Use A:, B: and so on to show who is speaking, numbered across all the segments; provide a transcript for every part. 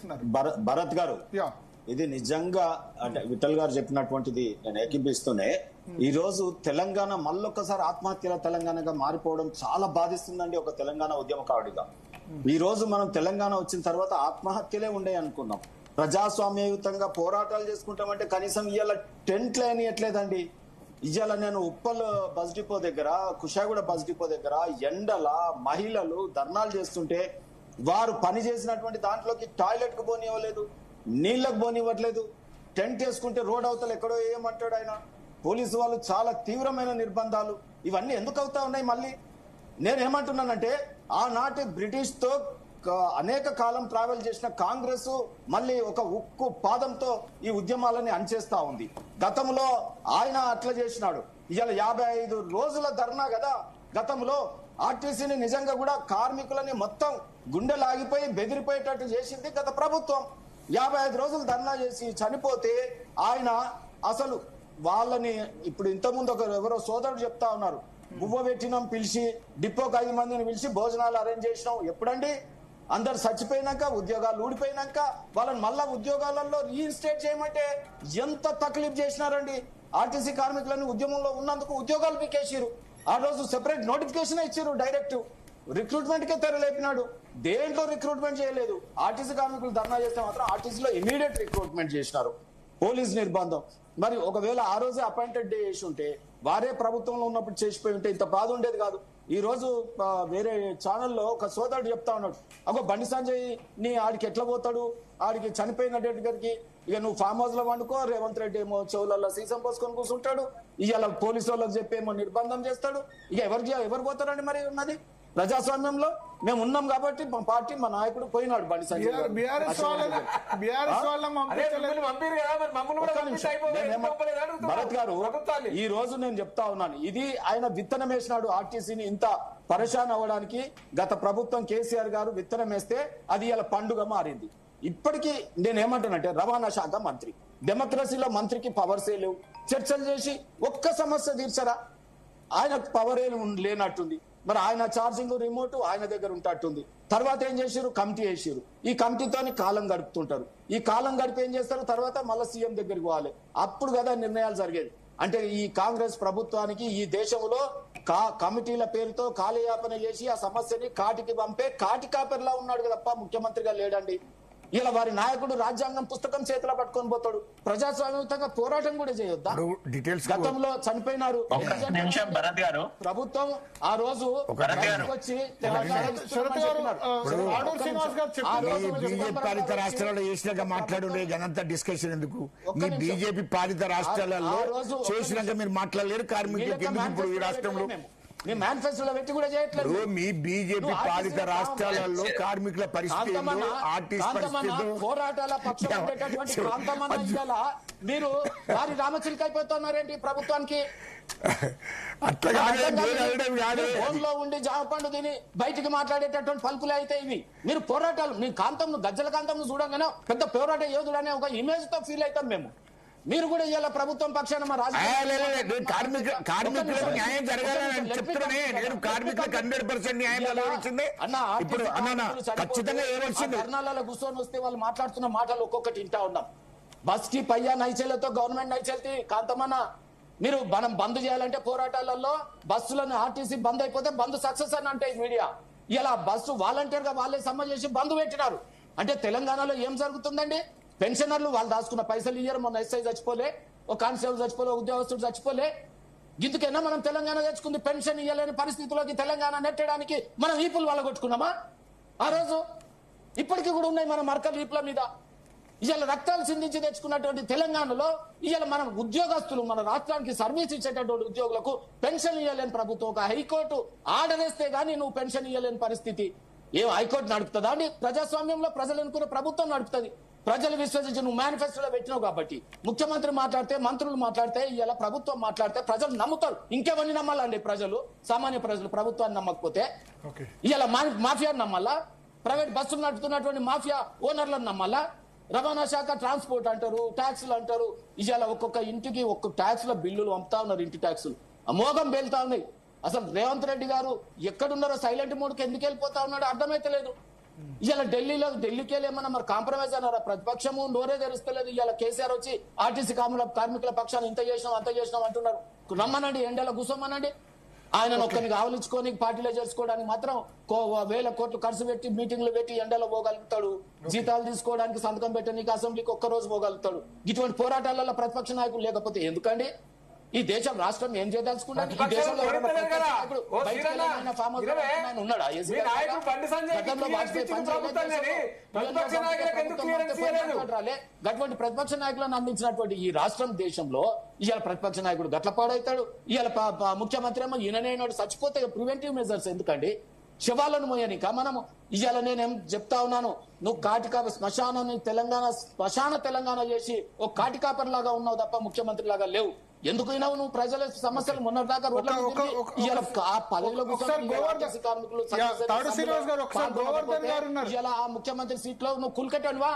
A: చేస్తున్నారు.
B: భరత్ గారు, ఇది నిజంగా అంటే విఠల్ గారు చెప్పినటువంటిది నేను ఏకీపిస్తూనే ఈ రోజు తెలంగాణ మళ్ళొక్కసారి ఆత్మహత్యల తెలంగాణగా మారిపోవడం చాలా బాధిస్తుందండి ఒక తెలంగాణ ఉద్యమకారుడిగా. ఈ రోజు మనం తెలంగాణ వచ్చిన తర్వాత ఆత్మహత్యలే ఉండే అనుకున్నాం. ప్రజాస్వామ్యయుతంగా పోరాటాలు చేసుకుంటామంటే కనీసం ఇవాళ టెంట్లు వేయట్లేదండి. ఇవాళ నేను ఉప్పల్ బస్ డిపో దగ్గర, కుషాగూడ బస్ డిపో దగ్గర ఎండల మహిళలు ధర్నాలు చేస్తుంటే వారు పని చేసినటువంటి దాంట్లోకి టాయిలెట్ కు పోనివ్వలేదు, నీళ్లకు పోనివ్వట్లేదు. టెంట్ వేసుకుంటే రోడ్ అవతల ఎక్కడో ఏమంటాడు ఆయన. పోలీసు వాళ్ళు చాలా తీవ్రమైన నిర్బంధాలు. ఇవన్నీ ఎందుకు అవుతా ఉన్నాయి? మళ్ళీ నేనేమంటున్నానంటే ఆనాటి బ్రిటిష్ తో అనేక కాలం ట్రావెల్ చేసిన కాంగ్రెస్ మళ్ళీ ఒక ఉక్కు పాదంతో ఈ ఉద్యమాలని అణచేస్తా ఉంది. గతంలో ఆయన అట్లా చేసినాడు. ఇవాళ 55 రోజుల ధర్నా కదా. గతంలో ఆర్టీసీని నిజంగా కూడా కార్మికులని మొత్తం గుండెలాగిపోయి బెదిరిపోయేటట్టు చేసింది గత ప్రభుత్వం. 55 రోజులు ధర్నా చేసి చనిపోతే ఆయన అసలు వాళ్ళని ఇప్పుడు ఇంతకుముందు ఎవరో సోదరుడు చెప్తా ఉన్నారు, బువ్వ పెట్టినాం పిలిచి, డిపోకి 5 మందిని పిలిచి భోజనాలు అరేంజ్ చేసినాం. ఎప్పుడండి? అందరు చచ్చిపోయినాక, ఉద్యోగాలు ఊడిపోయినాక వాళ్ళని మళ్ళా ఉద్యోగాలలో రీఇన్స్టేట్ చేయమంటే ఎంత తక్లీఫ్ చేసినారండి. ఆర్టీసీ కార్మికులను ఉద్యమంలో ఉన్నందుకు ఉద్యోగాలు పీకేసిరు. ఆ రోజు సెపరేట్ నోటిఫికేషన్ ఇచ్చారు, డైరెక్ట్ రిక్రూట్మెంట్ కే తెరలేపినాడు. దేంట్లో రిక్రూట్మెంట్ చేయలేదు. ఆర్టీసీ కార్మికులు ధర్నా చేస్తే మాత్రం ఆర్టీసీలో ఇమీడియట్ రిక్రూట్మెంట్ చేసినారు. పోలీస్ నిర్బంధం. మరి ఒకవేళ ఆ రోజే అపాయింటెడ్ డే చేసి ఉంటే, వారే ప్రభుత్వంలో ఉన్నప్పుడు చేసిపోయి ఉంటే ఇంత బాధ ఉండేది కాదు. ఈ రోజు వేరే ఛానల్లో ఒక సోదరుడు చెప్తా ఉన్నాడు, అగో బండి సంజయ్ నీ ఆడికి ఎట్లా పోతాడు, ఆడికి చనిపోయిన రెడ్డి గారికి ఇక నువ్వు ఫామ్ హౌస్ లో వండుకో, రేవంత్ రెడ్డి ఏమో చెవులలో సీసం పోసుకొని కూర్చుంటాడు, ఇవాళ పోలీసు వాళ్ళకి చెప్పేమో నిర్బంధం చేస్తాడు. ఇక ఎవరు పోతారండి? మరి ఉన్నది ప్రజాస్వామ్యంలో మేము ఉన్నాం కాబట్టి మా పార్టీ, మా నాయకుడు పోయినాడు బండి సంజయ్. భరత్ గారు, ఈ రోజు నేను చెప్తా ఉన్నాను, ఇది ఆయన విత్తనం వేసినాడు ఆర్టీసీని ఇంత పరేషాన్ అవ్వడానికి. గత ప్రభుత్వం కేసీఆర్ గారు విత్తనం వేస్తే అది ఇలా పండుగ మారింది. ఇప్పటికీ నేనేమంటానంటే రవాణా శాఖ మంత్రి, డెమోక్రసీలో మంత్రికి పవర్సే లేవు. చర్చలు చేసి ఒక్క సమస్య తీర్చరా? ఆయనకు పవర్ లేనట్టుంది. మరి ఆయన ఛార్జింగ్ రిమోట్ ఆయన దగ్గర ఉంటట్టుంది. తర్వాత ఏం చేశారు? కమిటీ వేసారు. ఈ కమిటీతోని కాలం గడుపుతుంటారు. ఈ కాలం గడిపి ఏం చేస్తారు? తర్వాత మళ్ళీ సీఎం దగ్గరికి పోవాలి. అప్పుడు కదా నిర్ణయాలు జరిగేది. అంటే ఈ కాంగ్రెస్ ప్రభుత్వానికి ఈ దేశంలో కమిటీల పేరుతో కాలయాపన చేసి ఆ సమస్యని కాటికి పంపే కాటి కాపరిలా ఉన్నాడు తప్ప ముఖ్యమంత్రిగా లేడండి. ఇలా వారి నాయకుడు రాజ్యాంగం పుస్తకం చేతిలో పట్టుకొని పోతాడు. ప్రజాస్వామ్యంగా పోరాటం కూడా చేయొద్దా? గతంలో చనిపోయినారు ప్రభుత్వం ఆ రోజు వచ్చి
C: బీజేపీ పాలిత రాష్ట్రాల్లో చేసినాక మాట్లాడుండే జనంతా డిస్కషన్ ఎందుకు? మీ బీజేపీ పాలిత రాష్ట్రాలలో చేసినాక మీరు మాట్లాడలేరు కార్మికులకు ఎందుకు ఇప్పుడు ఈ రాష్ట్రంలో?
B: మేనిఫెస్టోలో పెట్టి కూడా చేయట్లేదు.
C: మీ బీజేపీ పాలిత రాష్ట్రాలలో కార్మికుల పరిస్థితి,
B: పోరాటాల పక్షం మీరు వారి రామచిలుక అయిపోతున్నారేంటి ప్రభుత్వానికి? ఫోన్లో ఉండి జామపండు తిని బయటికి మాట్లాడేటటువంటి పలుకులే అయితే ఇవి. మీరు పోరాటాలు, మీ కాంతంను గజ్జల కాంతంను చూడంగానే పెద్ద పోరాట యోధుడు అనే ఒక ఇమేజ్ తో ఫీల్ అవుతాం మేము. మీరు కూడా ఇవాళ ప్రభుత్వం పక్షాన
C: కార్మికులకు న్యాయం జరగాలని చెప్తున్నానే. నేను కార్మికులకు 100% న్యాయం జరగాల్సిందే. ఖచ్చితంగా
B: ధర్నాలలో కూర్చొని వస్తే వాళ్ళు మాట్లాడుతున్న మాటలు ఒక్కొక్కటి వింటా ఉన్నాం. బస్ కి పయ్యా నైచేలతో గవర్నమెంట్ నైచేల్తి కాంతమన్నా మీరు మనం బంద్ చేయాలంటే పోరాటాలలో బస్సులను ఆర్టీసీ బంద్ అయిపోతే బంద్ సక్సెస్ అని అంటే మీడియా. ఇలా బస్సు వాలంటీర్ గా వాళ్ళే సమ్మె చేసి బంద్ పెట్టినారు. అంటే తెలంగాణలో ఏం జరుగుతుందండి? పెన్షనర్లు వాళ్ళు దాచుకున్న పైసలు ఇయ్యరు. మొన్న ఎస్ఐ చచ్చిపోలే, ఒక కానిస్టేబుల్ చచ్చిపోలే, ఉద్యోగస్తుడు చచ్చిపోలే. ఇందుకైనా మనం తెలంగాణ తెచ్చుకుంది పెన్షన్ ఇయ్యలేని పరిస్థితిలోకి తెలంగాణ నెట్టడానికి మనం ఈపులు వాళ్ళ కొట్టుకున్నామా ఆ రోజు? ఇప్పటికీ కూడా ఉన్నాయి మన మరకలు ఈపుల మీద. ఇవాళ రక్తాలు సిందించి తెచ్చుకున్నటువంటి తెలంగాణలో ఇవాళ మనం ఉద్యోగస్తులు, మన రాష్ట్రానికి సర్వీస్ ఇచ్చేటటువంటి ఉద్యోగులకు పెన్షన్ ఇయ్యలేని ప్రభుత్వం. ఒక హైకోర్టు ఆర్డర్ వేస్తే గానీ నువ్వు పెన్షన్ ఇయ్యలేని పరిస్థితి. ఏం హైకోర్టు నడుపుతుందా అండి? ప్రజాస్వామ్యంలో ప్రజలు అనుకున్న ప్రభుత్వం నడుపుతుంది. ప్రజలు విశ్వసించి నువ్వు మేనిఫెస్టోలో పెట్టినావు కాబట్టి ముఖ్యమంత్రి మాట్లాడితే, మంత్రులు మాట్లాడితే, ఇలా ప్రభుత్వం మాట్లాడితే ప్రజలు నమ్ముతారు. ఇంకెవరిని నమ్మాలండి ప్రజలు? సామాన్య ప్రజలు ప్రభుత్వాన్ని నమ్మకపోతే ఇలా మాఫియాని నమ్మాలా? ప్రైవేట్ బస్సులు నడుపుతున్నటువంటి మాఫియా ఓనర్లను నమ్మాలా? రవాణా శాఖ ట్రాన్స్పోర్ట్ అంటారు, ట్యాక్సులు అంటారు. ఇవాళ ఒక్కొక్క ఇంటికి ఒక్కొక్క ట్యాక్స్ లో బిల్లులు పంపుతా ఉన్నారు. ఇంటి ట్యాక్సులు అమోఘం పేలుతా ఉన్నాయి. అసలు రేవంత్ రెడ్డి గారు ఎక్కడున్నారో సైలెంట్ మోడ్కి ఎందుకు వెళ్ళిపోతా ఉన్నాడో అర్థమైతే లేదు.
A: ఇవాళ ఢిల్లీకి వెళ్ళి ఏమన్నా మరి కాంప్రమైజ్ అన్నారా? ప్రతిపక్షము నోరే తెరుస్తలేదు. ఇవాళ కేసీఆర్ వచ్చి ఆర్టీసీ కార్మికుల పక్షాన్ని ఇంత చేసినాం అంత చేసినాం అంటున్నారు. రమ్మనండి, ఎండలో కూర్చోమనండి. ఆయన ఒక్కరికి ఆవలించుకొని పార్టీలో చేసుకోవడానికి మాత్రం వేల కోట్లు ఖర్చు పెట్టి మీటింగ్లు పెట్టి ఎండలో పోగలుగుతాడు. జీతాలు తీసుకోవడానికి సంతకం పెట్టడానికి అసెంబ్లీకి ఒక్క రోజు పోగలుగుతాడు. ఇటువంటి పోరాటాలలో ప్రతిపక్ష నాయకులు లేకపోతే ఎందుకండి? ఈ దేశం రాష్ట్రం ఏం చేయదలుచుకున్నాడు? ఈ దేశంలో అటువంటి ప్రతిపక్ష నాయకులను అందించినటువంటి ఈ రాష్ట్రం దేశంలో ఇవాళ ప్రతిపక్ష నాయకుడు గట్ల పాడవుతాడు. ఇవాళ ముఖ్యమంత్రి ఏమో ఈయననేనాడు చచ్చిపోతే ప్రివెంటివ్ మెజర్స్ ఎందుకండి? శవాలను మోయనిక మనము ఇవాళ నేనేం చెప్తా ఉన్నాను, నువ్వు కాటికా శ్మశానాన్ని శ్మశాన తెలంగాణ చేసి ఒక కాటికాపర్ లాగా ఉన్నావు తప్ప ముఖ్యమంత్రి లాగా లేవు. ఎందుకు నువ్వు ప్రజల సమస్యలు మొన్నటిదాకా పదవిలో కార్మికులు ఇలా ఆ ముఖ్యమంత్రి సీట్ లో నువ్వు కుల్కెట్టనువా?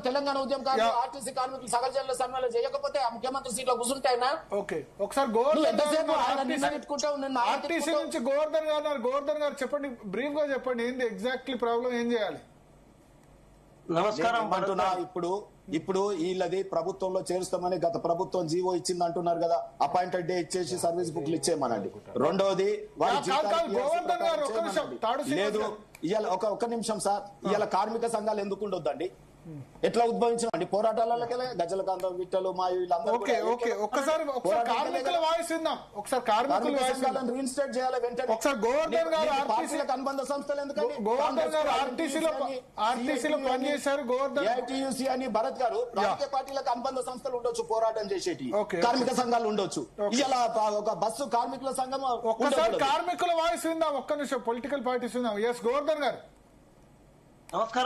A: తెలంగాణ ఉద్యమం ఆర్టీసీ కార్మికులు సగల జైల్లో సమ్మెలో చేయకపోతే ఆ ముఖ్యమంత్రి సీట్ లో కూర్చుంటాయినా?
D: ఆర్టీసీ నుంచి గోవర్ధన్ గారు చెప్పండి, బ్రీఫ్ గా చెప్పండి, ఏంది ఎగ్జాక్ట్లీ ప్రాబ్లం, ఏం చేయాలి?
B: నమస్కారం అంటున్నా. ఇప్పుడు వీళ్ళది ప్రభుత్వంలో చేరుస్తామని గత ప్రభుత్వం జీవో ఇచ్చింది అంటున్నారు కదా, అపాయింటెడ్ డే ఇచ్చేసి సర్వీస్ బుక్లు ఇచ్చేయమనండి. రెండోది లేదు, ఇవాళ ఒక నిమిషం సార్, ఇవాళ కార్మిక సంఘాలు ఎందుకు ఉండొద్దండి? ఎట్లా ఉద్భవించండి పోరాటాలకి గజలకాంతం విట్టలు మా వీళ్ళందరూ రీఇన్స్టేట్ చేయాలి వెంటనే. పార్టీలకు అనుబంధ సంస్థలు ఎందుకండి? ఏఐటీయూసీ అని భరత్ గారు రాజకీయ పార్టీలకు అనుబంధ సంస్థలు ఉండొచ్చు, పోరాటం చేసేటి కార్మిక సంఘాలు ఉండొచ్చు. ఇలా ఒక బస్సు కార్మికుల సంఘం
D: కార్మికుల వాయిస్ విందాం, ఒక్క నిమిషం. పొలిటికల్ పార్టీస్ విందాం. ఎస్ గోవర్ధన్ గారు.
E: నమస్కారం.